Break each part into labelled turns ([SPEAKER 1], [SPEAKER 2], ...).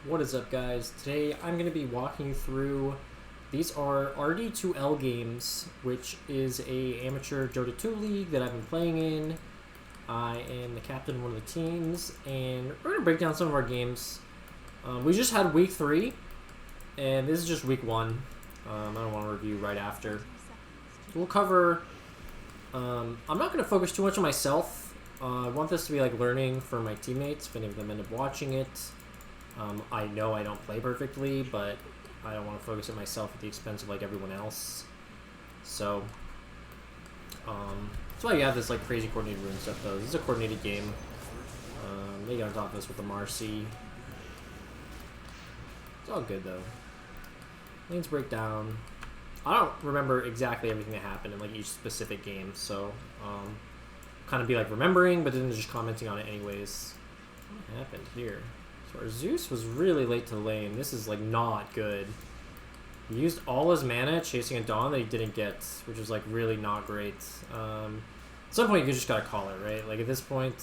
[SPEAKER 1] What is up, guys? Today I'm going to be walking you through, these are RD2L games, which is a amateur Dota 2 league that I've been playing in. I am the captain of one of the teams, and we're going to break down some of our games. We just had week 3, and this is just week 1. I don't want to review right after. We'll cover, I'm not going to focus too much on myself. I want this to be like learning for my teammates, if any of them end up watching it. I know I don't play perfectly, but I don't want to focus on myself at the expense of like everyone else. So, that's why you have this like crazy coordinated rune stuff though. This is a coordinated game. They got on top of this with the Marcy. It's all good though. Lanes break down. I don't remember exactly everything that happened in like each specific game, so kind of be like remembering, but then just commenting on it anyways. What happened here? So our Zeus was really late to lane. This is like not good. He used all his mana chasing a Dawn that he didn't get, which is like really not great. At some point you just gotta call it, right? Like at this point,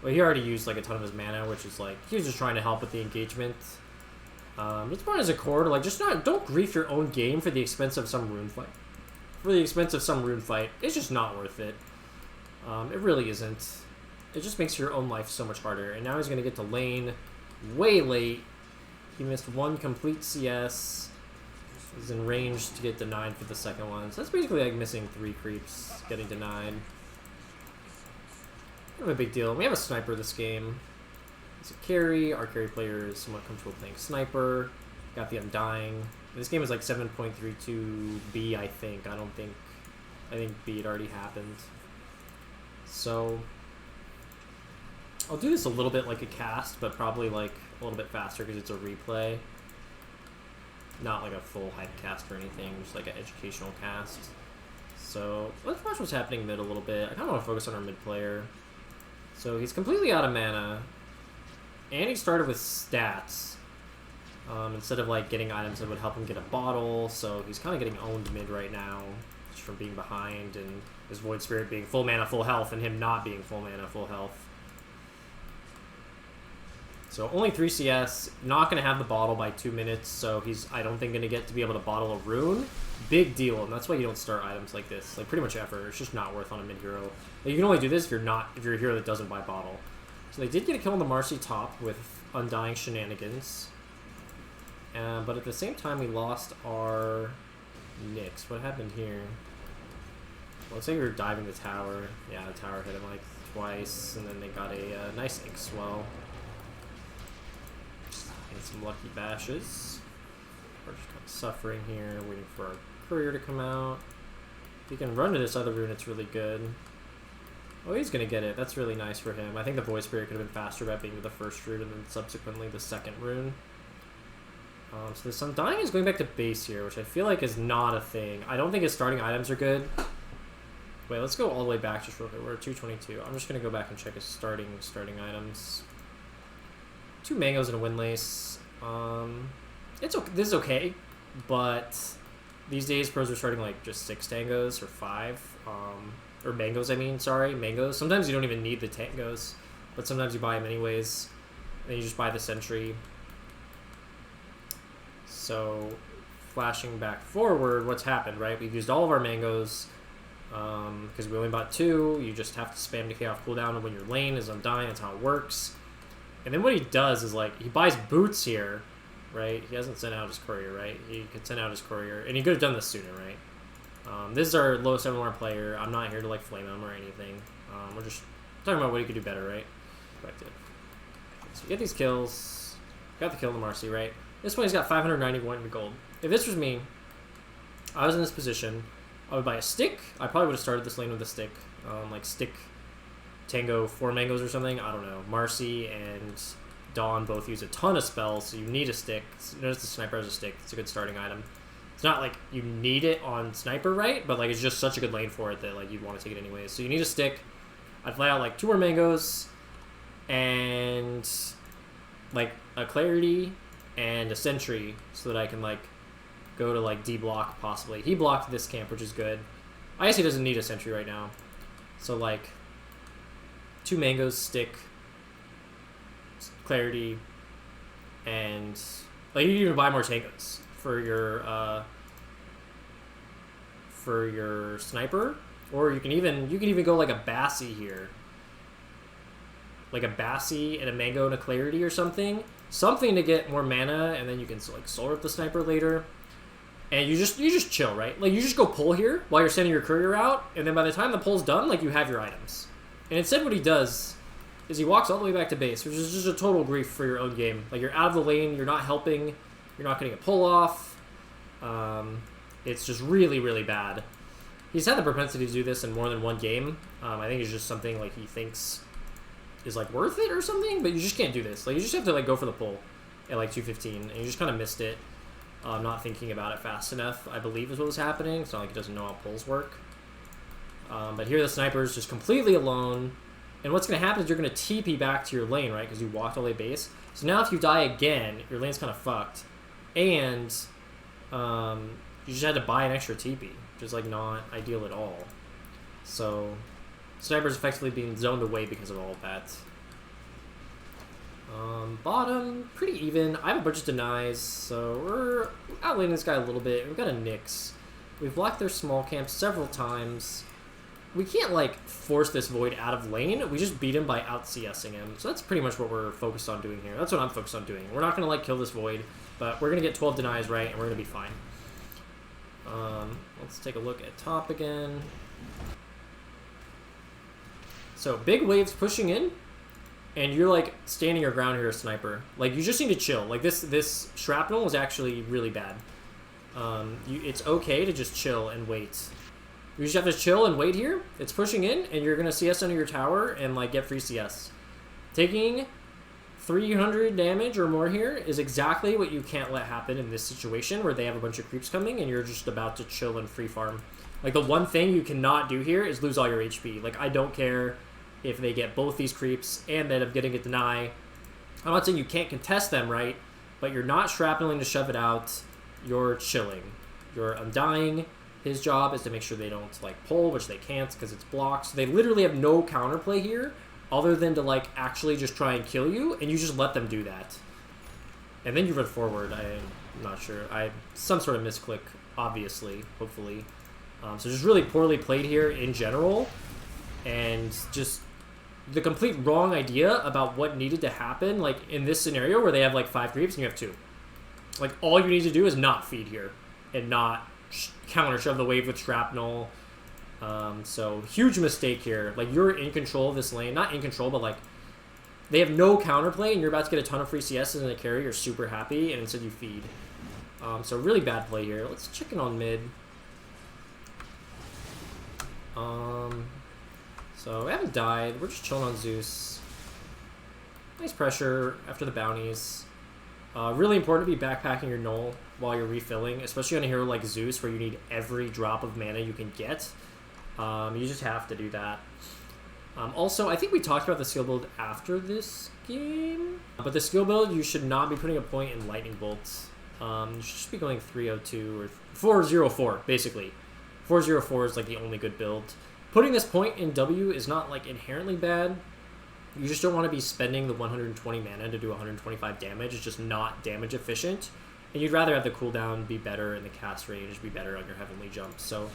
[SPEAKER 1] well, he already used like a ton of his mana, which is like he was just trying to help with the engagement. It's part as a core to like just don't grief your own game for the expense of some rune fight. For the expense of some rune fight, it's just not worth it. It really isn't. It just makes your own life so much harder. And now he's gonna get to lane way late. He missed one complete CS. He's in range to get denied for the second one. So that's basically like missing 3 creeps, getting denied. Kind of a big deal. We have a sniper this game. It's a carry. Our carry player is somewhat comfortable playing sniper. Got the Undying. This game is like 7.32B, I think. I think B had already happened. So I'll do this a little bit like a cast, but probably like a little bit faster because it's a replay. Not like a full hype cast or anything, just like an educational cast. So let's watch what's happening mid a little bit. I kind of want to focus on our mid player. So he's completely out of mana, and he started with stats instead of like getting items that would help him get a bottle. So he's kind of getting owned mid right now, just from being behind and his Void Spirit being full mana, full health, and him not being full mana, full health. So only 3 CS, not going to have the bottle by 2 minutes, so he's, I don't think, going to get to be able to bottle a rune. Big deal, and that's why you don't start items like this, like pretty much ever. It's just not worth on a mid-hero. Like, you can only do this if you're a hero that doesn't buy bottle. So they did get a kill on the Marcy top with Undying shenanigans. But at the same time, we lost our Nyx. What happened here? Well, looks like we were diving the tower. Yeah, the tower hit him like twice, and then they got a nice ink swell. And some lucky bashes. We're just kind of suffering here, waiting for our courier to come out. If he can run to this other rune, it's really good. Oh, he's going to get it. That's really nice for him. I think the Void Spirit could have been faster about being the first rune and then subsequently the second rune. So this Undying is going back to base here, which I feel like is not a thing. I don't think his starting items are good. Wait, let's go all the way back just real quick. We're at 222. I'm just going to go back and check his starting items. 2 mangoes and a windlace. It's okay. This is okay, but these days pros are starting like just 6 tangos or 5, or mangoes. I mean, sorry, mangoes. Sometimes you don't even need the tangos, but sometimes you buy them anyways. And you just buy the sentry. So, flashing back forward, what's happened, right? We've used all of our mangoes because we only bought 2. You just have to spam decay off cooldown, and when your lane is Undying, that's how it works. And then what he does is, like, he buys boots here, right? He hasn't sent out his courier, right? He could send out his courier, and he could have done this sooner, right? This is our lowest MMR player. I'm not here to, like, flame him or anything. We're just talking about what he could do better, right? Corrected. So get these kills. Got the kill on the Marcy, right? This point he's got 591 gold. If this was me, I was in this position, I would buy a stick. I probably would have started this lane with a stick. Like, stick... Tango 4 mangoes or something, I don't know. Marcy and Dawn both use a ton of spells, so you need a stick. Notice the sniper has a stick. It's a good starting item. It's not like you need it on sniper, right? But like it's just such a good lane for it that like you'd want to take it anyways. So you need a stick. I'd fly out like 2 more mangoes and like a clarity and a sentry so that I can like go to like D block possibly. He blocked this camp, which is good. I guess he doesn't need a sentry right now. So like 2 mangoes, stick, clarity, and like you can even buy more tankos for your sniper, or you can even go like a Bassi here, like a Bassi and a Mango and a Clarity or something to get more mana, and then you can like soul rip the sniper later. And you just chill, right? Like you just go pull here while you're sending your courier out, and then by the time the pull's done, like you have your items. And instead what he does is he walks all the way back to base, which is just a total grief for your own game. Like you're out of the lane, you're not helping, you're not getting a pull off. It's just really, really bad. He's had the propensity to do this in more than one game. I think it's just something like he thinks is like worth it or something, but you just can't do this. Like you just have to like go for the pull at like 215, and you just kind of missed it. Not thinking about it fast enough, I believe, is what was happening. It's not like he doesn't know how pulls work. But here the sniper's just completely alone. And what's going to happen is you're going to TP back to your lane, right? Because you walked all the way base. So now if you die again, your lane's kind of fucked. And you just had to buy an extra TP, which is like not ideal at all. So sniper's effectively being zoned away because of all of that. Bottom, pretty even. I have a bunch of denies, so we're outlaning this guy a little bit. We've got a Nyx. We've blocked their small camp several times. We can't, like, force this Void out of lane. We just beat him by out-CSing him. So that's pretty much what we're focused on doing here. That's what I'm focused on doing. We're not going to, like, kill this Void, but we're going to get 12 denies right, and we're going to be fine. Let's take a look at top again. So, big waves pushing in. And you're, like, standing your ground here as sniper. Like, you just need to chill. Like, this shrapnel is actually really bad. It's okay to just chill and wait. You just have to chill and wait here. It's pushing in, and you're going to CS under your tower and, like, get free CS. Taking 300 damage or more here is exactly what you can't let happen in this situation where they have a bunch of creeps coming and you're just about to chill and free farm. Like, the one thing you cannot do here is lose all your HP. Like, I don't care if they get both these creeps and end up getting a deny. I'm not saying you can't contest them, right? But you're not shrapneling to shove it out. You're chilling. You're undying. His job is to make sure they don't, like, pull, which they can't because it's blocked. So they literally have no counterplay here other than to, like, actually just try and kill you, and you just let them do that. And then you run forward. I'm not sure. Some sort of misclick, obviously, hopefully. So just really poorly played here in general, and just the complete wrong idea about what needed to happen, like, in this scenario where they have, like, 5 creeps and you have 2. Like, all you need to do is not feed here and not counter shove the wave with shrapnel. So huge mistake here. Like, you're in control of this lane. Not in control, but, like, they have no counterplay and you're about to get a ton of free CSs and a carry. You're super happy, and instead you feed. So really bad play here. Let's check in on mid. So we haven't died. We're just chilling on Zeus. Nice pressure after the bounties. Really important to be backpacking your null while you're refilling, especially on a hero like Zeus where you need every drop of mana you can get. You just have to do that. Also, I think we talked about the skill build after this game, but the skill build, you should not be putting a point in Lightning Bolts. You should just be going 302 or 404, basically. 404 is like the only good build. Putting this point in W is not like inherently bad. You just don't want to be spending the 120 mana to do 125 damage. It's just not damage efficient. And you'd rather have the cooldown be better and the cast range be better on your heavenly jump. So,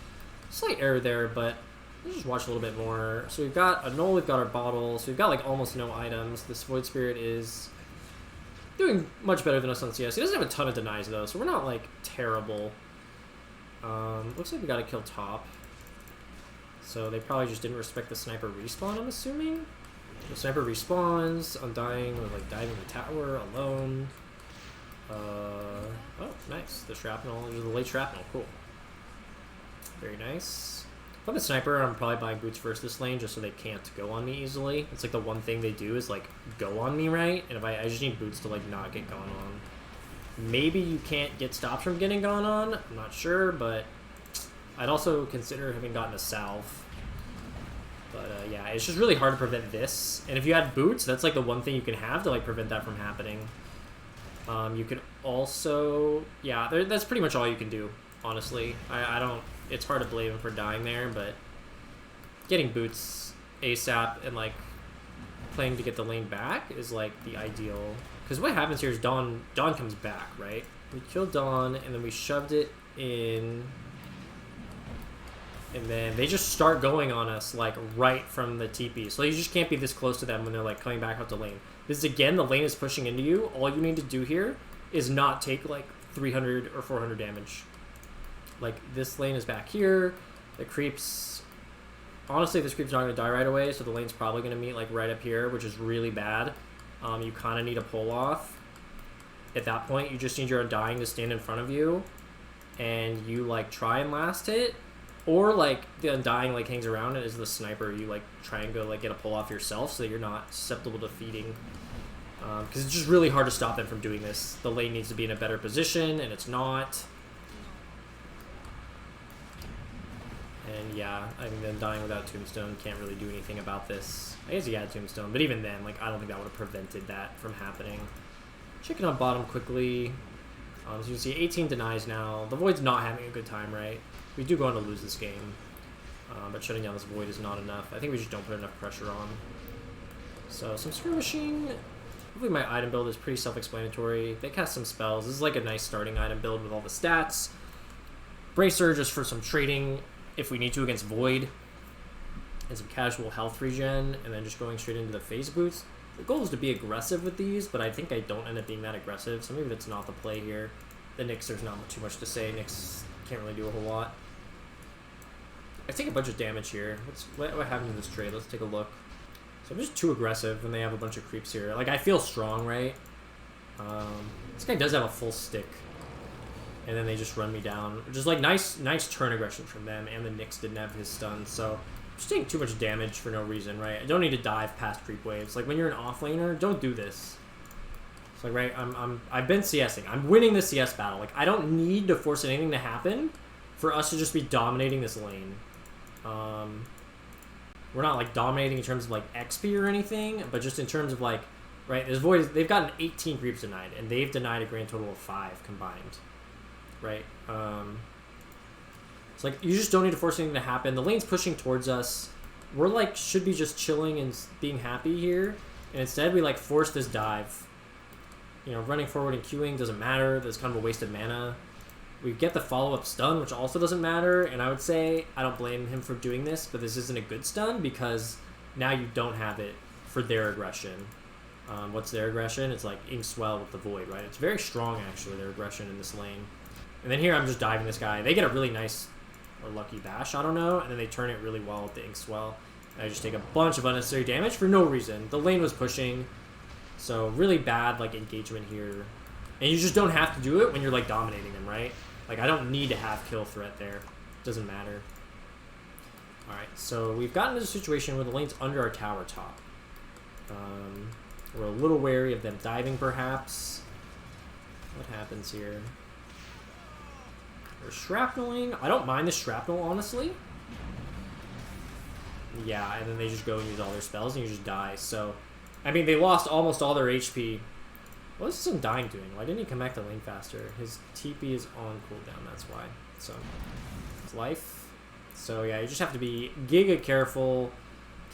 [SPEAKER 1] slight error there, but let's just watch a little bit more. So we've got a null, we've got our bottle, so we've got like almost no items. This Void Spirit is doing much better than us on CS. He doesn't have a ton of denies though, so we're not like terrible. Looks like we got to kill top. So they probably just didn't respect the sniper respawn, I'm assuming. The sniper respawns, Undying, with like diving the tower alone. Oh, nice. The shrapnel, the late shrapnel, cool. Very nice. If I'm a sniper, I'm probably buying boots first this lane just so they can't go on me easily. It's like the one thing they do is like go on me, right? And if I just need boots to like not get gone on. Maybe you can't get stopped from getting gone on. I'm not sure, but I'd also consider having gotten a salve. But yeah, it's just really hard to prevent this. And if you had boots, that's like the one thing you can have to like prevent that from happening. You could also, yeah, that's pretty much all you can do, honestly. I don't, it's hard to blame him for dying there, but getting boots ASAP and like playing to get the lane back is like the ideal Because what happens here is Dawn comes back, right? We killed Dawn, and then we shoved it in. And then they just start going on us, like, right from the TP. So you just can't be this close to them when they're, like, coming back out the lane. This is, again, the lane is pushing into you. All you need to do here is not take, like, 300 or 400 damage. Like, this lane is back here. The creeps... Honestly, this creep's not going to die right away, so the lane's probably going to meet, like, right up here, which is really bad. You kind of need a pull-off. At that point, you just need your Undying to stand in front of you. And you, like, try and last hit. Or, like, the Undying, like, hangs around, and as the sniper, you, like, try and go, like, get a pull-off yourself so that you're not susceptible to feeding. Because it's just really hard to stop them from doing this. The lane needs to be in a better position, and it's not. And, yeah, I mean, the Undying without Tombstone can't really do anything about this. I guess he had Tombstone, but even then, like, I don't think that would have prevented that from happening. Checking on bottom quickly. As you can see, 18 denies now. The Void's not having a good time, right? We do go on to lose this game, but shutting down this Void is not enough. I think we just don't put enough pressure on. So some skirmishing. Hopefully my item build is pretty self-explanatory. They cast some spells. This is like a nice starting item build with all the stats. Brace Surge is for some trading if we need to against Void. And some casual health regen, and then just going straight into the phase boots. The goal is to be aggressive with these, but I think I don't end up being that aggressive, so maybe that's not the play here. The Nyx, there's not too much to say. Nyx can't really do a whole lot. I take a bunch of damage here. What happened in this trade? Let's take a look. So I'm just too aggressive, and they have a bunch of creeps here. Like, I feel strong, right? This guy does have a full stick. And then they just run me down. Just, like, nice turn aggression from them, and the Nyx didn't have his stun, so... I'm just taking too much damage for no reason, right? I don't need to dive past creep waves. Like, when you're an offlaner, don't do this. It's like, right, I've been CSing. I'm winning the CS battle. Like, I don't need to force anything to happen for us to just be dominating this lane. We're not, like, dominating in terms of, like, XP or anything, but just in terms of, like, right, this Void, they've gotten 18 creeps denied, and they've denied a grand total of 5 combined, right? It's like, you just don't need to force anything to happen. The lane's pushing towards us. We're, like, should be just chilling and being happy here, and instead we, like, force this dive. You know, running forward and queuing doesn't matter. That's kind of a waste of mana. We get the follow-up stun, which also doesn't matter, and I would say I don't blame him for doing this, but this isn't a good stun because now you don't have it for their aggression. What's their aggression? It's like Inkswell with the Void, right? It's very strong, actually, their aggression in this lane. And then here I'm just diving this guy. They get a really nice or lucky bash, I don't know, and then they turn it really well with the Inkswell. And I just take a bunch of unnecessary damage for no reason. The lane was pushing, so really bad, like, engagement here. And you just don't have to do it when you're, like, dominating them, right? Like, I don't need to have kill threat there. Doesn't matter. Alright, so we've gotten to a situation where the lane's under our tower top. We're a little wary of them diving, perhaps. What happens here? We're shrapneling. I don't mind the shrapnel, honestly. Yeah, and then they just go and use all their spells, and you just die. So, I mean, they lost almost all their HP. What is this Undying doing? Why didn't he come back to lane faster? His TP is on cooldown, that's why. So, it's life. So, yeah, you just have to be giga careful.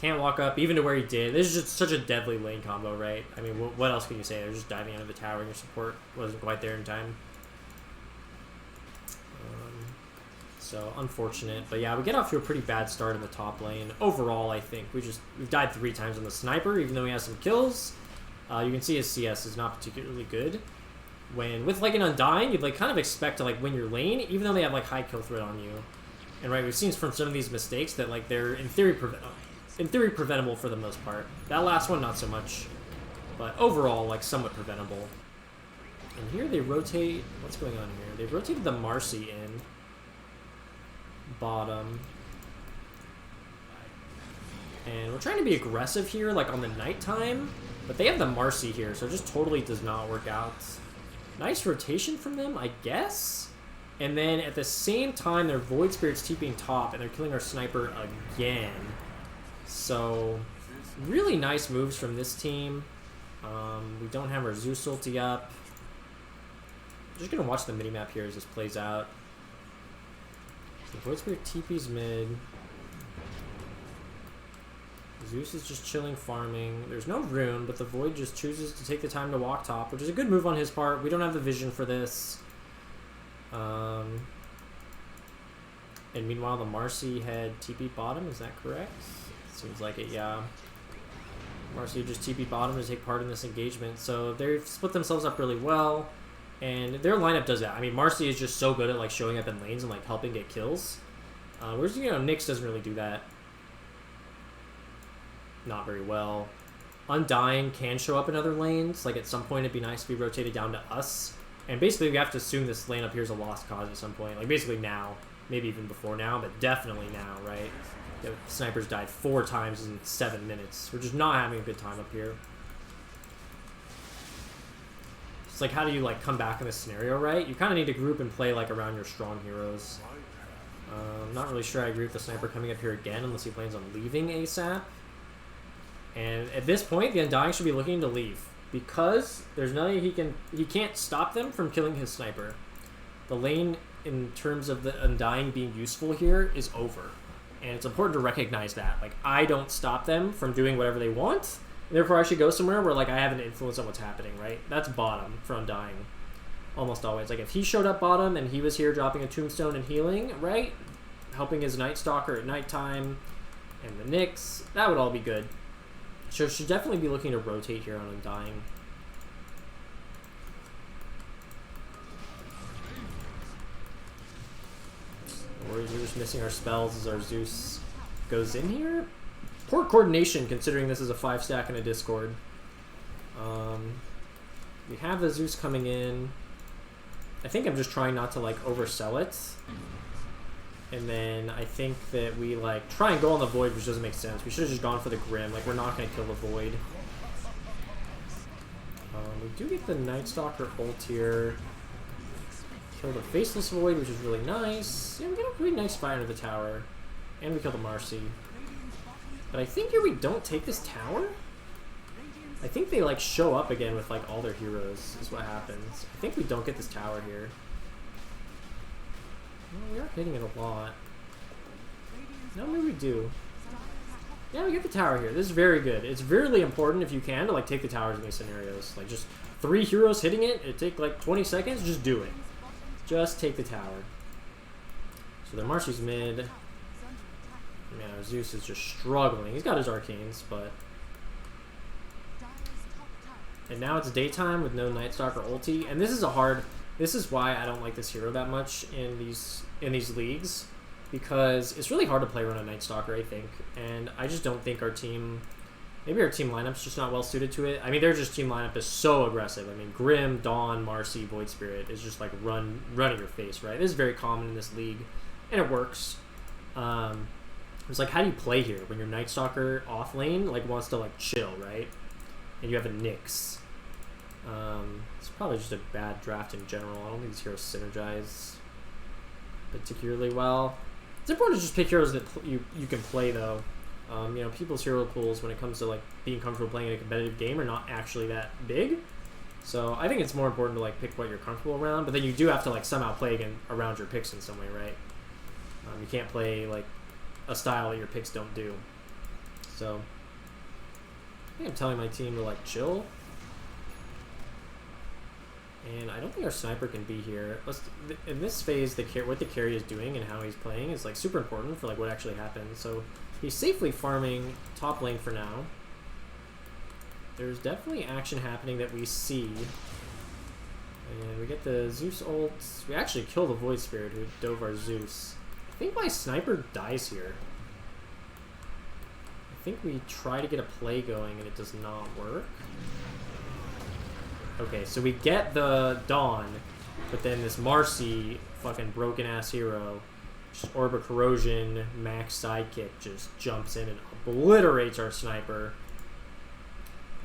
[SPEAKER 1] Can't walk up, even to where he did. This is just such a deadly lane combo, right? I mean, what else can you say? They're just diving out of the tower, and your support wasn't quite there in time. So, unfortunate. But yeah, we get off to a pretty bad start in the top lane. Overall, I think we've died 3 times on the sniper, even though he has some kills. You can see his CS is not particularly good. When, with like an Undying, you'd like kind of expect to like win your lane, even though they have like high kill threat on you. And right, we've seen from some of these mistakes that like they're in theory preventable for the most part. That last one, not so much. But overall, like somewhat preventable. And here they rotate, what's going on here? They've rotated the Marcy in. Bottom. And we're trying to be aggressive here, like on the nighttime, but they have the Marcy here, so it just totally does not work out. Nice rotation from them, I guess. And then at the same time, their Void Spirit's TPing top, and they're killing our sniper again. So, really nice moves from this team. We don't have our Zeus ulti up. I'm just gonna watch the minimap here as this plays out. The Void Spirit TP's mid. Zeus is just chilling, farming. There's no rune, but the Void just chooses to take the time to walk top, which is a good move on his part. We don't have the vision for this. And meanwhile, the Marcy had TP bottom. Is that correct? Seems like it, yeah. Marcy just TP bottom to take part in this engagement. So they've split themselves up really well. And their lineup does that. I mean, Marcy is just so good at like showing up in lanes and like helping get kills. Whereas, you know, Nyx doesn't really do that. Not very well. Undying can show up in other lanes. Like at some point it'd be nice to be rotated down to us. And basically we have to assume this lane up here is a lost cause at some point. Like basically now. Maybe even before now, but definitely now, right? The snipers died 4 times in 7 minutes. We're just not having a good time up here. It's like, how do you like come back in this scenario, right? You kind of need to group and play like around your strong heroes. I'm not really sure I agree with the sniper coming up here again unless he plans on leaving ASAP. And at this point, the Undying should be looking to leave because there's nothing he can't stop them from killing his sniper. The lane in terms of the Undying being useful here is over. And it's important to recognize that. Like, I don't stop them from doing whatever they want. And therefore, I should go somewhere where, like, I have an influence on what's happening, right? That's bottom for Undying. Almost always. Like, if he showed up bottom and he was here dropping a tombstone and healing, right? Helping his Night Stalker at nighttime and the Nyx, that would all be good. So should definitely be looking to rotate here on Undying. We're just missing our spells as our Zeus goes in here. Poor coordination considering this is a 5-stack in a Discord. We have the Zeus coming in. I think I'm just trying not to like oversell it. And then I think that we like try and go on the Void, which doesn't make sense. We should have just gone for the Grim. Like, we're not going to kill the Void. We do get the Night Stalker ult here. Kill the Faceless Void, which is really nice. Yeah, we get a pretty nice fire into the tower. And we kill the Marcy. But I think here we don't take this tower. I think they like show up again with like all their heroes is what happens. I think we don't get this tower here. Well, we are hitting it a lot. No, maybe we do. Yeah, we get the tower here. This is very good. It's really important if you can to like take the towers in these scenarios. Like just 3 heroes hitting it, it'd take like 20 seconds, just do it. Just take the tower. So their Marcy's mid. Man, our Zeus is just struggling. He's got his arcanes, but... And now it's daytime with no Night Stalker ulti. And this is a hard... This is why I don't like this hero that much in these leagues. Because it's really hard to play around a Night Stalker, I think. And I just don't think our team... Maybe our team lineup's just not well suited to it. I mean, their just team lineup is so aggressive. I mean, Grim, Dawn, Marcy, Void Spirit is just like run at your face, right? This is very common in this league, and it works. It's like, how do you play here when your Night Stalker off lane like wants to like chill, right? And you have a Nyx. It's probably just a bad draft in general. I don't think these heroes synergize particularly well. It's important to just pick heroes that you can play though. You know, people's hero pools when it comes to like being comfortable playing in a competitive game are not actually that big. So I think it's more important to like pick what you're comfortable around, but then you do have to like somehow play again around your picks in some way, right? You can't play like a style that your picks don't do. So I think I'm telling my team to like chill. And I don't think our sniper can be here. In this phase, what the carry is doing and how he's playing is like super important for like what actually happens. So he's safely farming top lane for now. There's definitely action happening that we see. And we get the Zeus ult. We actually kill the Void Spirit who dove our Zeus. I think my sniper dies here. I think we try to get a play going and it does not work. Okay, so we get the Dawn, but then this Marcy, fucking broken ass hero, just Orb of Corrosion, max sidekick, just jumps in and obliterates our sniper.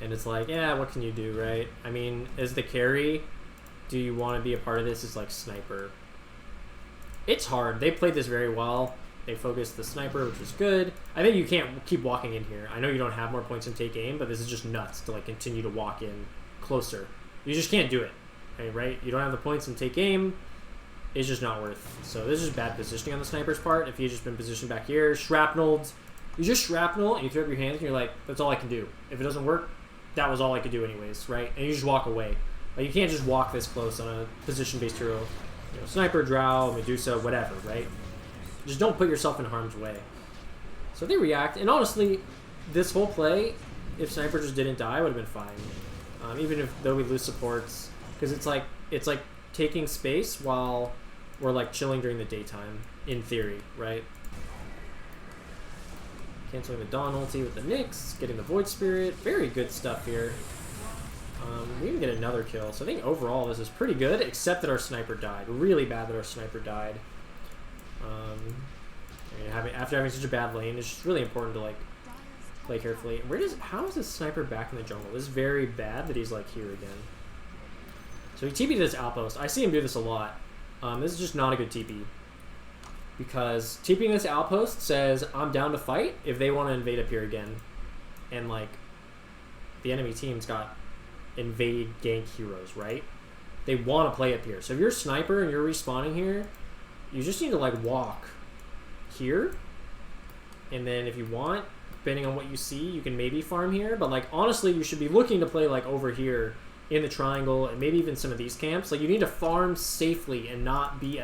[SPEAKER 1] And it's like, yeah, what can you do, right? I mean, as the carry, do you want to be a part of this as like sniper? It's hard. They played this very well. They focused the sniper, which was good. I think you can't keep walking in here. I know you don't have more points in take aim, but this is just nuts to like continue to walk in closer. You just can't do it, okay, right? You don't have the points in take aim. It's just not worth it. So this is bad positioning on the sniper's part. If he had just been positioned back here, shrapneled,
[SPEAKER 2] You just shrapnel and you throw up your hands and you're like, that's all I can do. If it doesn't work, that was all I could do anyways, right? And you just walk away. Like, you can't just walk this close on a position-based hero. You know, Sniper, Drow, Medusa, whatever, right? Just don't put yourself in harm's way. So they react, and honestly, this whole play, if Sniper just didn't die, would have been fine. Even though we lose supports, because it's like taking space while we're like chilling during the daytime, in theory, right? Canceling the Dawn ulti with the Nyx, getting the Void Spirit, very good stuff here. We even get another kill, so I think overall this is pretty good, except that our Sniper died. Really bad that our Sniper died. After having such a bad lane, it's just really important to like play carefully. How is this Sniper back in the jungle? This is very bad that he's like here again. So he TP'd this outpost. I see him do this a lot. This is just not a good TP. Because TPing this outpost says, I'm down to fight if they want to invade up here again. And like, the enemy team's got invade gank heroes, right? They want to play up here. So if you're a Sniper and you're respawning here, you just need to like walk here. And then if you want, depending on what you see, you can maybe farm here. But like, honestly, you should be looking to play like over here in the triangle and maybe even some of these camps. Like, you need to farm safely and not be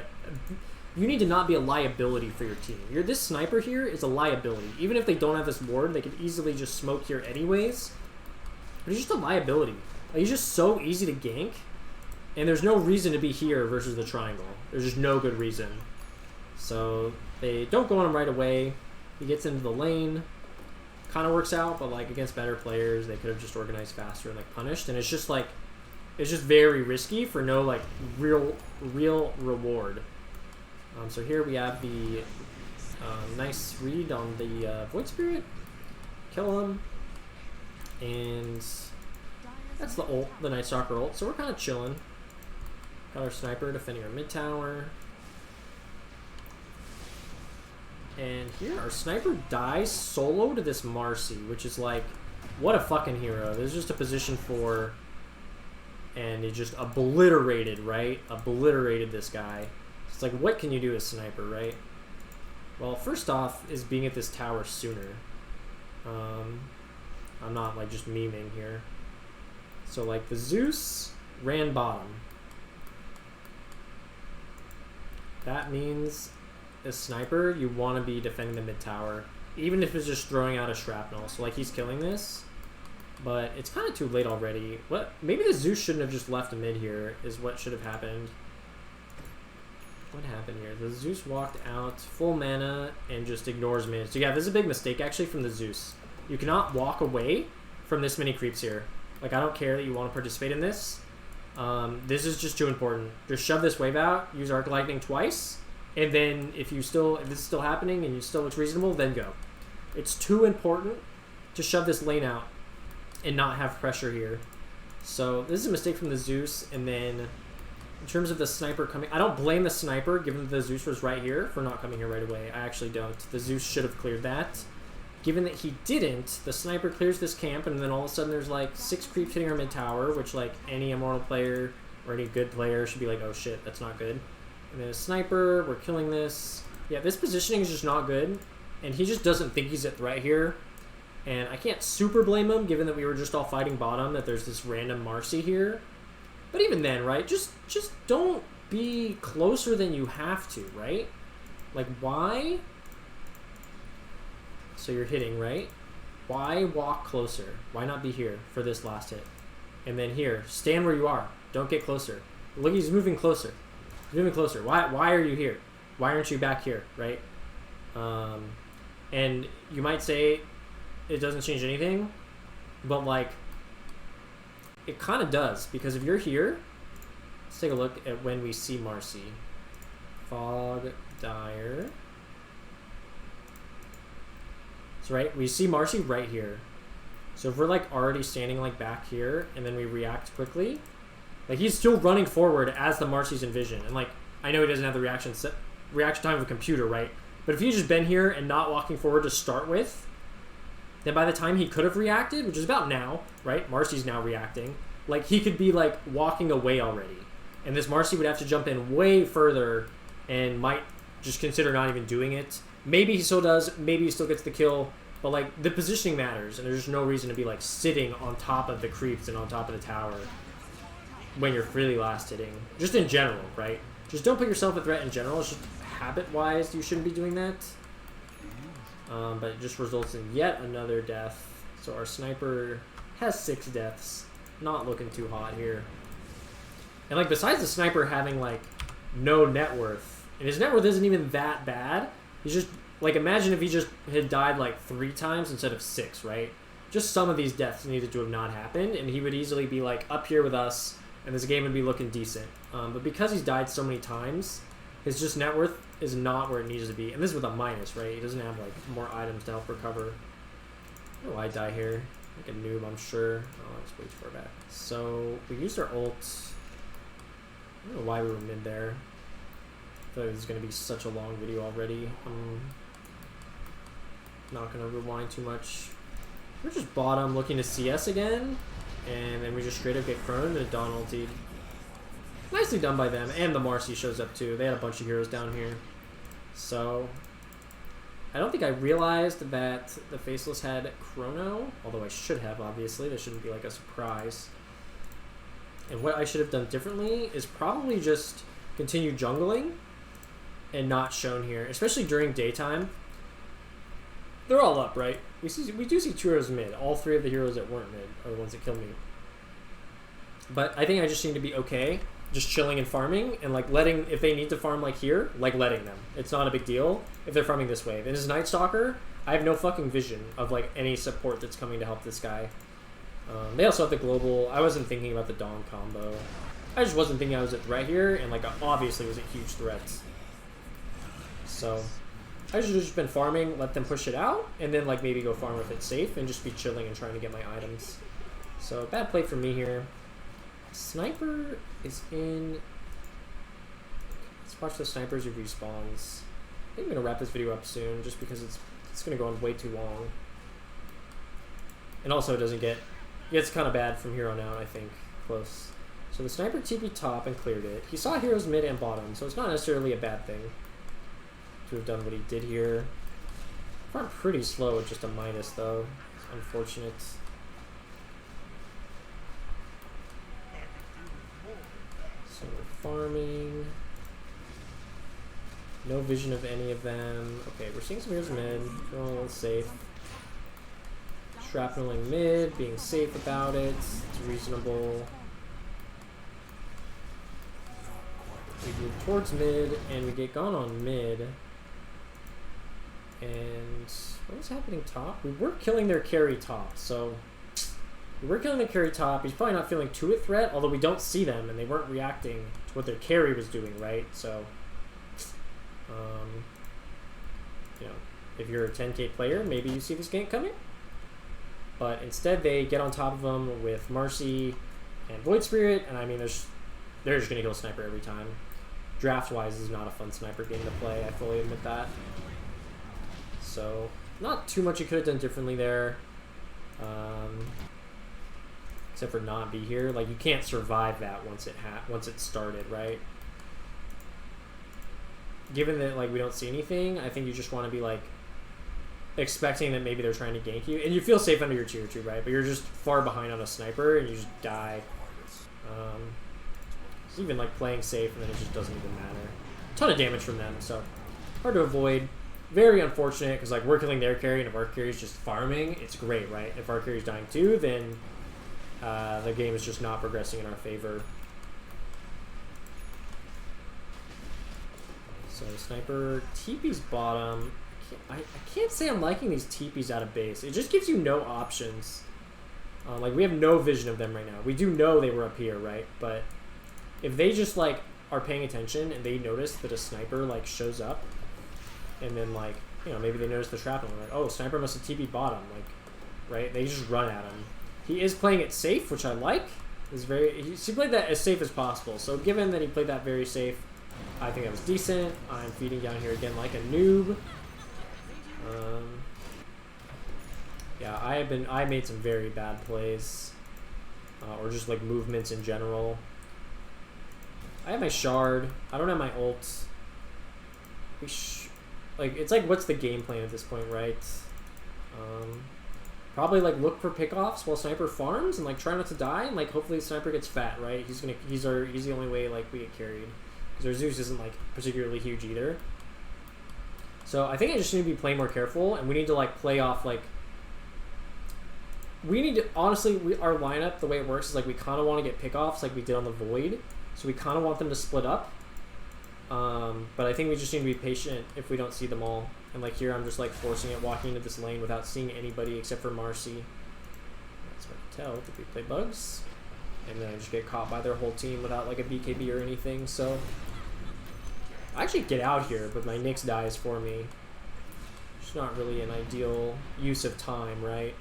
[SPEAKER 2] you need to not be a liability for your team. This Sniper here is a liability. Even if they don't have this ward, they could easily just smoke here anyways. But he's just a liability. Like, he's just so easy to gank. And there's no reason to be here versus the triangle. There's just no good reason. So they don't go on him right away. He gets into the lane. Kind of works out, but like against better players, they could have just organized faster and like punished. And it's just like, it's just very risky for no like real reward. So here we have the nice read on the Void Spirit. Kill him. And that's the ult, the Night Stalker ult. So we're kind of chilling. Got our Sniper defending our mid tower. And here our Sniper dies solo to this Marcy, which is like, what a fucking hero. This is just a position 4. And he just obliterated, right? Obliterated this guy. It's like, what can you do as Sniper, right? Well, first off is being at this tower sooner. I'm not like just memeing here. So like the Zeus ran bottom. That means as Sniper, you want to be defending the mid tower, even if it's just throwing out a shrapnel. So like, he's killing this, but it's kind of too late already. What? Maybe the Zeus shouldn't have just left a mid here, is what should have happened. What happened here? The Zeus walked out full mana and just ignores mid. So yeah, this is a big mistake actually from the Zeus. You cannot walk away from this many creeps here. Like, I don't care that you want to participate in this. This is just too important. Just shove this wave out, use Arc Lightning twice, and then if this is still happening and it still looks reasonable, then go. It's too important to shove this lane out and not have pressure here. So this is a mistake from the Zeus. And then in terms of the Sniper coming, I don't blame the Sniper, given that the Zeus was right here, for not coming here right away. I actually don't. The Zeus should have cleared that. Given that he didn't, the Sniper clears this camp, and then all of a sudden there's like 6 creeps hitting our mid tower, which like any Immortal player or any good player should be like, oh shit, that's not good. And then a Sniper, we're killing this. Yeah, this positioning is just not good, and he just doesn't think he's at threat here. And I can't super blame him, given that we were just all fighting bottom, that there's this random Marcy here. But even then, right, just don't be closer than you have to, right? Like, why? So you're hitting, right? Why walk closer? Why not be here for this last hit? And then here, stand where you are. Don't get closer. Look, he's moving closer. He's moving closer. Why are you here? Why aren't you back here, right? And you might say it doesn't change anything, but like, it kind of does, because if you're here, let's take a look at when we see Marcy. Fog Dire. So right, we see Marcy right here. So if we're like already standing like back here, and then we react quickly, like he's still running forward as the Marcy's in vision. And like, I know he doesn't have the reaction time of a computer, right? But if he's just been here and not walking forward to start with, then by the time he could have reacted, which is about now, right? Marcy's now reacting. Like, he could be like walking away already. And this Marcy would have to jump in way further and might just consider not even doing it. Maybe he still does. Maybe he still gets the kill.
[SPEAKER 1] But like the positioning matters, and there's no reason to be like sitting on top of the creeps and on top of the tower when you're really last hitting. Just in general, right? Just don't put yourself at threat in general. It's just habit-wise, you shouldn't be doing that. But it just results in yet another death. So our sniper has 6 deaths. Not looking too hot here. And like besides the sniper having like no net worth, and his net worth isn't even that bad. He's just like, imagine if he just had died like 3 times instead of 6, right? Just some of these deaths needed to have not happened, and he would easily be like up here with us, and this game would be looking decent. But because he's died so many times, his just net worth is not where it needs to be. And this is with a minus, right? He doesn't have like more items to help recover. Oh, I die here. Like a noob, I'm sure. Oh, it's way too far back. So we used our ult. I don't know why we were mid there. I feel like this is going to be such a long video already. I'm not going to rewind too much. We're just bottom looking to CS again. And then we just straight up get Chrono and Dawn ultied. Nicely done by them. And the Marcy shows up too. They had a bunch of heroes down here. So I don't think I realized that the Faceless had Chrono. Although I should have, obviously. That shouldn't be like a surprise. And what I should have done differently is probably just continue jungling and not shown here. Especially during daytime. They're all up, right? We do see 2 heroes mid. All 3 of the heroes that weren't mid are the ones that killed me. But I think I just need to be okay, just chilling and farming, and like letting, if they need to farm like here, like letting them. It's not a big deal if they're farming this way. If it is Night Stalker, I have no fucking vision of like any support that's coming to help this guy. They also have the global. I wasn't thinking about the Dawn combo. I just wasn't thinking I was a threat here, and like obviously it was a huge threat. So I should have just been farming, let them push it out, and then like maybe go farm if it's safe, and just be chilling and trying to get my items. So bad play for me here. Sniper is in. Let's watch the snipers who respawns. I think I'm gonna wrap this video up soon, just because it's gonna go on way too long. And also it doesn't get. It gets kind of bad from here on out, I think. Close. So the sniper TP top and cleared it. He saw heroes mid and bottom, so it's not necessarily a bad thing to have done what he did here. Farmed pretty slow with just a minus though. It's unfortunate. So we're farming. No vision of any of them. Okay, we're seeing some heroes mid. Feeling a little safe. Shrapneling mid, being safe about it. It's reasonable. We move towards mid, and we get gone on mid. And what was happening top? We were killing their carry top, so we were killing their carry top. He's probably not feeling too at threat, although we don't see them, and they weren't reacting to what their carry was doing, right? So, you know, if you're a 10k player, maybe you see this gank coming. But instead, they get on top of them with Marcy and Void Spirit, and I mean, they're just going to kill Sniper every time. Draft-wise, this is not a fun Sniper game to play. I fully admit that. So, not too much you could have done differently there. Except for not be here. Like, you can't survive that once it started, right? Given that, like, we don't see anything, I think you just want to be, like, expecting that maybe they're trying to gank you. And you feel safe under your tier 2, right? But you're just far behind on a sniper, and you just die. It's even, like, playing safe, and then it just doesn't even matter. Ton of damage from them, so hard to avoid. Very unfortunate, because like we're killing their carry, and if our carry is just farming, it's great, right? If our carry is dying too, then the game is just not progressing in our favor. So Sniper TP's bottom. I can't say I'm liking these TPs out of base. It just gives you no options. Like we have no vision of them right now. We do know they were up here, right? But if they just like are paying attention and they notice that a sniper like shows up, and then like, you know, maybe they notice the trap and they're like, oh, sniper must have TP bottom, like, right? They just run at him. He is playing it safe, which I like. He played that as safe as possible. So given that he played that very safe, I think that was decent. I'm feeding down here again like a noob. Yeah, I made some very bad plays, or just like movements in general. I have my shard. I don't have my ult. Like, it's like, what's the game plan at this point, right?
[SPEAKER 2] Probably like look for pickoffs while sniper farms and like try not to die, and like hopefully sniper gets fat, right? He's the only way like we get carried, because our Zeus isn't like particularly huge either. So I think I just need to be playing more careful, and we need to like play off like, we need to honestly, our lineup, the way it works is like we kind of want to get pickoffs like we did on the Void, so we kind of want them to split up. But I think we just need to be patient if we don't see them all. And like here, I'm just like forcing it, walking into this lane without seeing anybody except for Marcy. That's hard to tell if we play bugs. And then I just get caught by their whole team without like a BKB or anything. So I actually get out here, but my Nyx dies for me. It's not really an ideal use of time, right?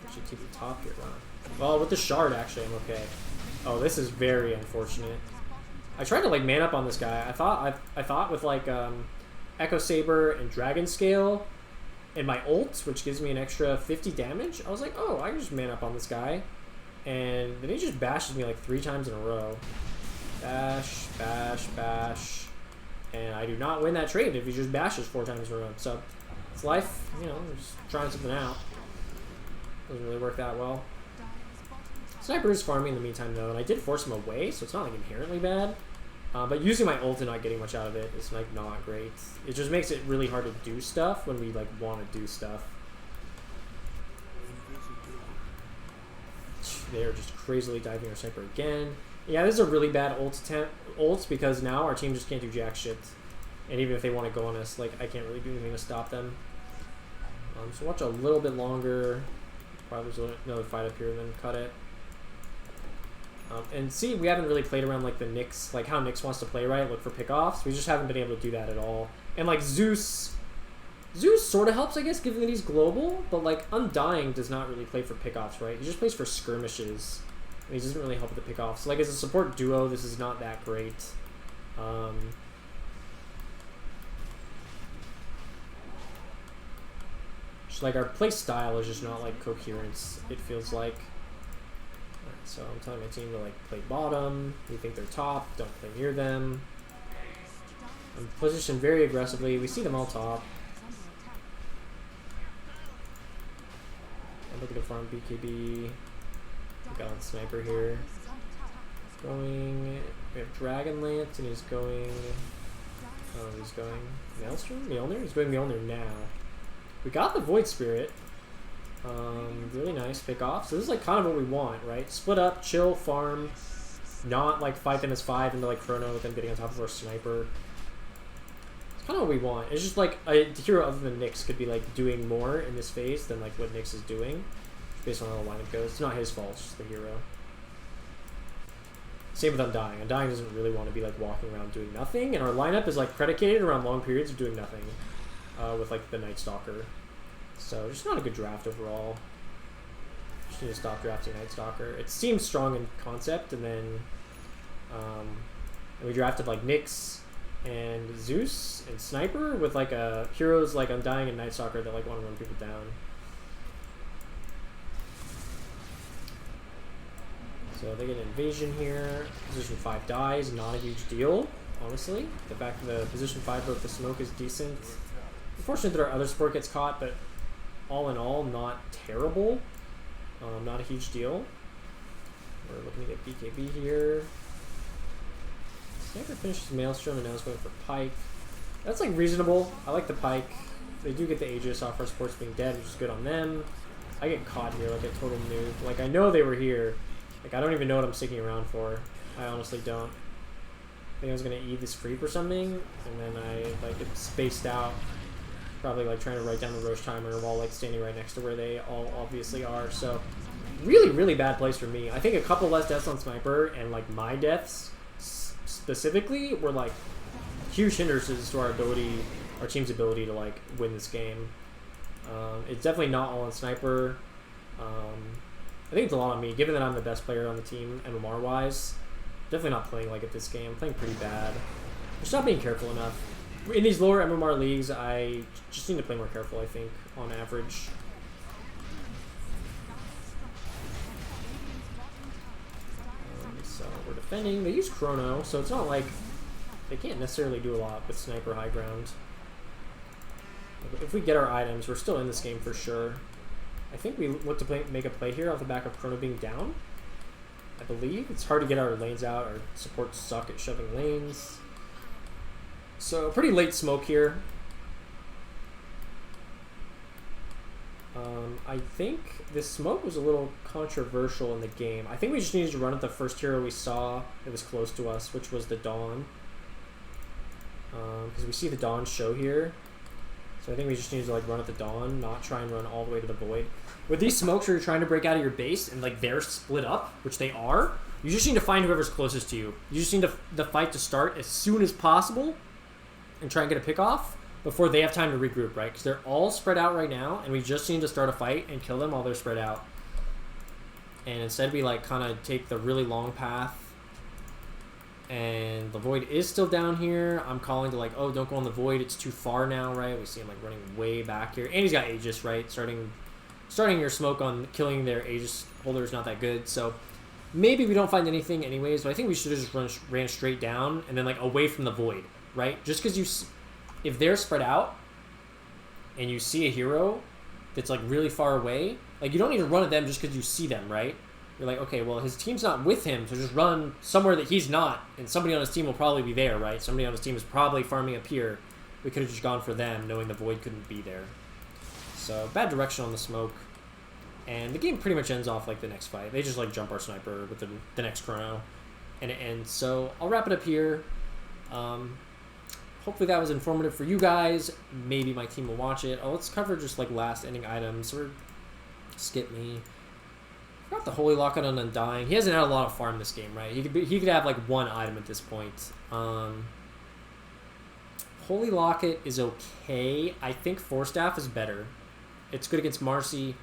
[SPEAKER 2] I should keep the top here. Wow. Well, with the shard, actually, I'm okay. Oh, this is very unfortunate. I tried to like man up on this guy. I thought with like Echo Saber and Dragon Scale and my ult, which gives me an extra 50 damage, I was like, oh, I can just man up on this guy. And then he just bashes me like 3 times in a row. Bash, bash, bash. And I do not win that trade if he just bashes 4 times in a row. So it's life, you know, just trying something out. Doesn't really work that well. Sniper is farming in the meantime though, and I did force him away, so it's not like inherently bad. But using my ult and not getting much out of it is like not great. It just makes it really hard to do stuff when we like want to do stuff. They're just crazily diving our sniper again. Yeah, this is a really bad ult because now our team just can't do jack shit. And even if they want to go on us, like I can't really do anything to stop them. So watch a little bit longer. Probably there's another fight up here and then cut it. And see, we haven't really played around like the Nyx, like how Nyx wants to play, right? Look for pickoffs. We just haven't been able to do that at all. And like Zeus sort of helps, I guess, given that he's global, but like Undying does not really play for pickoffs, right? He just plays for skirmishes. And he doesn't really help with the pickoffs. So, like as a support duo, this is not that great. Just like our play style is just not like coherent, it feels like. So I'm telling my team to like play bottom. We think they're top. Don't play near them. I'm positioned very aggressively. We see them all top. I'm looking to farm BKB. We got on sniper here. Going. We have Dragon Lance and he's going. Oh, he's going Maelstrom? Mjolnir? He's going Mjolnir now. We got the Void Spirit. Really nice pick off. So this is like kind of what we want, right? Split up, chill, farm, not like 5-5 into like Chrono with them getting on top of our sniper. It's kind of what we want. It's just like a hero other than Nyx could be like doing more in this phase than like what Nyx is doing, based on how the lineup goes. It's not his fault, it's just the hero. Same with Undying. Undying doesn't really want to be like walking around doing nothing, and our lineup is like predicated around long periods of doing nothing, with like the Night Stalker. So just not a good draft overall. Just need to stop drafting Night Stalker. It seems strong in concept, and then we drafted like Nyx and Zeus and Sniper with like heroes like Undying and Night Stalker that like want to run people down. So they get an invasion here. Position 5 dies, not a huge deal, honestly. The fact that the position 5 broke the smoke is decent. Unfortunate that our other support gets caught, but all in all, not terrible. Not a huge deal. We're looking to get BKB here. Sniper finishes Maelstrom and now it's going for Pike. That's like reasonable. I like the Pike. They do get the Aegis off our supports being dead, which is good on them. I get caught here like a total noob. Like I know they were here. Like I don't even know what I'm sticking around for. I honestly don't. I think I was gonna eat this creep or something, and then I like get spaced out. Probably like trying to write down the Roche timer while like standing right next to where they all obviously are. So really, really bad place for me. I think a couple less deaths on Sniper and like my deaths specifically were like huge hindrances to our team's ability to like win this game. It's definitely not all on Sniper. I think it's a lot on me, given that I'm the best player on the team MMR wise. Definitely not playing like at this game. I'm playing pretty bad. Just not being careful enough. In these lower MMR leagues, I just need to play more careful, I think, on average. So we're defending. They use Chrono, so it's not like they can't necessarily do a lot with Sniper high ground. If we get our items, we're still in this game for sure. I think we look to make a play here off the back of Chrono being down. I believe. It's hard to get our lanes out. Our supports suck at shoving lanes. So, pretty late smoke here. I think this smoke was a little controversial in the game. I think we just needed to run at the first hero we saw that was close to us, which was the Dawn. Because we see the Dawn show here. So I think we just need to like run at the Dawn, not try and run all the way to the Void. With these smokes where you're trying to break out of your base and like they're split up, which they are, you just need to find whoever's closest to you. You just need the fight to start as soon as possible and try and get a pick off before they have time to regroup, right? Because they're all spread out right now, and we just need to start a fight and kill them while they're spread out. And instead we like kind of take the really long path. And the Void is still down here. I'm calling to like, oh, don't go on the Void. It's too far now, right? We see him like running way back here. And he's got Aegis, right? Starting your smoke on killing their Aegis holder is not that good. So maybe we don't find anything anyways, but I think we should have just ran straight down and then like away from the Void, right? Just because if they're spread out and you see a hero that's like really far away, like you don't need to run at them just because you see them, right? You're like, okay, well, his team's not with him, so just run somewhere that he's not, and somebody on his team will probably be there, right? Somebody on his team is probably farming up here. We could have just gone for them, knowing the Void couldn't be there. So, bad direction on the smoke. And the game pretty much ends off like the next fight. They just like jump our sniper with the next chrono, and it ends. So, I'll wrap it up here. Hopefully that was informative for you guys. Maybe my team will watch it. Oh, let's cover just like last ending items, or skip me. Got the Holy Locket on Undying. He hasn't had a lot of farm this game, right? He could have like one item at this point. Holy Locket is okay. I think Force Staff is better. It's good against Marcy.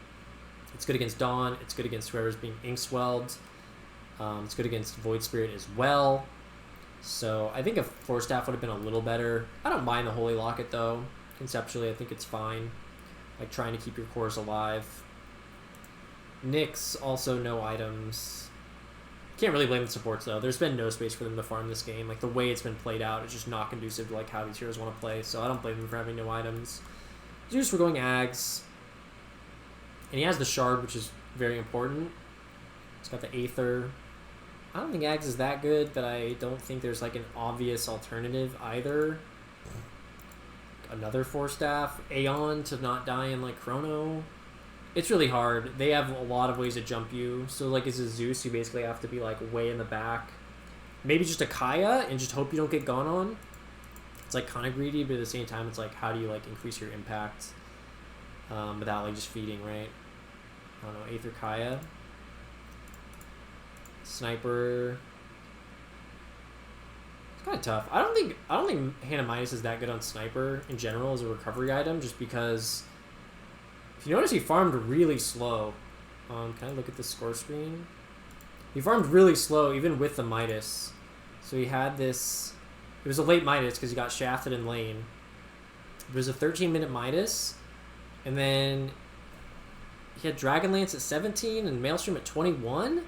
[SPEAKER 2] It's good against Dawn. It's good against whoever's being Inkswelled. It's good against Void Spirit as well. So I think a Force Staff would have been a little better. I don't mind the Holy Locket though. Conceptually, I think it's fine. Like trying to keep your cores alive. Nyx, also no items. Can't really blame the supports though. There's been no space for them to farm this game. Like the way it's been played out, it's just not conducive to like how these heroes want to play. So I don't blame them for having no items. Zeus, we're going Ags. And he has the Shard, which is very important. He's got the Aether. I don't think Ags is that good, but I don't think there's like an obvious alternative either. Another Force Staff. Aeon to not die in like Chrono. It's really hard. They have a lot of ways to jump you. So, like, as a Zeus, you basically have to be, like, way in the back. Maybe just a Kaya and just hope you don't get gone on. It's, like, kind of greedy, but at the same time, it's, like, how do you, like, increase your impact without, like, just feeding, right? I don't know. Aether Kaya. Sniper. It's kind of tough. I don't think Hannah Midas is that good on Sniper in general as a recovery item, just because... If you notice, he farmed really slow. Can I look at the score screen? He farmed really slow, even with the Midas. So he had this... It was a late Midas because he got shafted in lane. It was a 13-minute Midas. And then he had Dragonlance at 17 and Maelstrom at 21.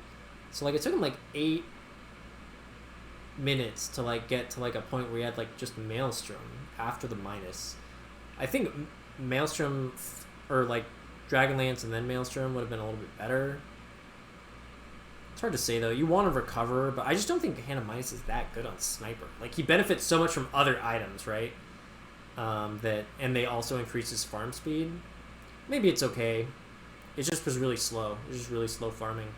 [SPEAKER 2] So like it took him like 8 minutes to like get to like a point where he had like just Maelstrom after the Midas. I think Maelstrom... or like Dragonlance and then Maelstrom would have been a little bit better. It's hard to say though. You want to recover, but I just don't think Hannah Midas is that good on Sniper. Like he benefits so much from other items, right? And they also increase his farm speed. Maybe it's okay. It just was really slow. It was just really slow farming.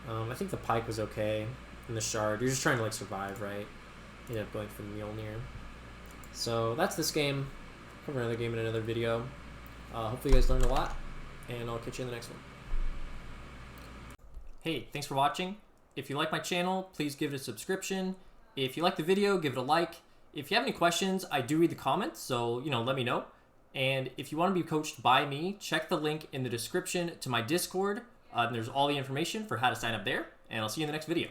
[SPEAKER 2] I think the Pike was okay. And the Shard. You're just trying to like survive, right? You end up going for Mjolnir. So that's this game. Cover another game in another video. Hopefully you guys learned a lot, and I'll catch you in the next one. Hey, thanks for watching. If you like my channel, please give it a subscription. If you like the video, give it a like. If you have any questions, I do read the comments, so let me know. And if you want to be coached by me, check the link in the description to my Discord. There's all the information for how to sign up there, and I'll see you in the next video.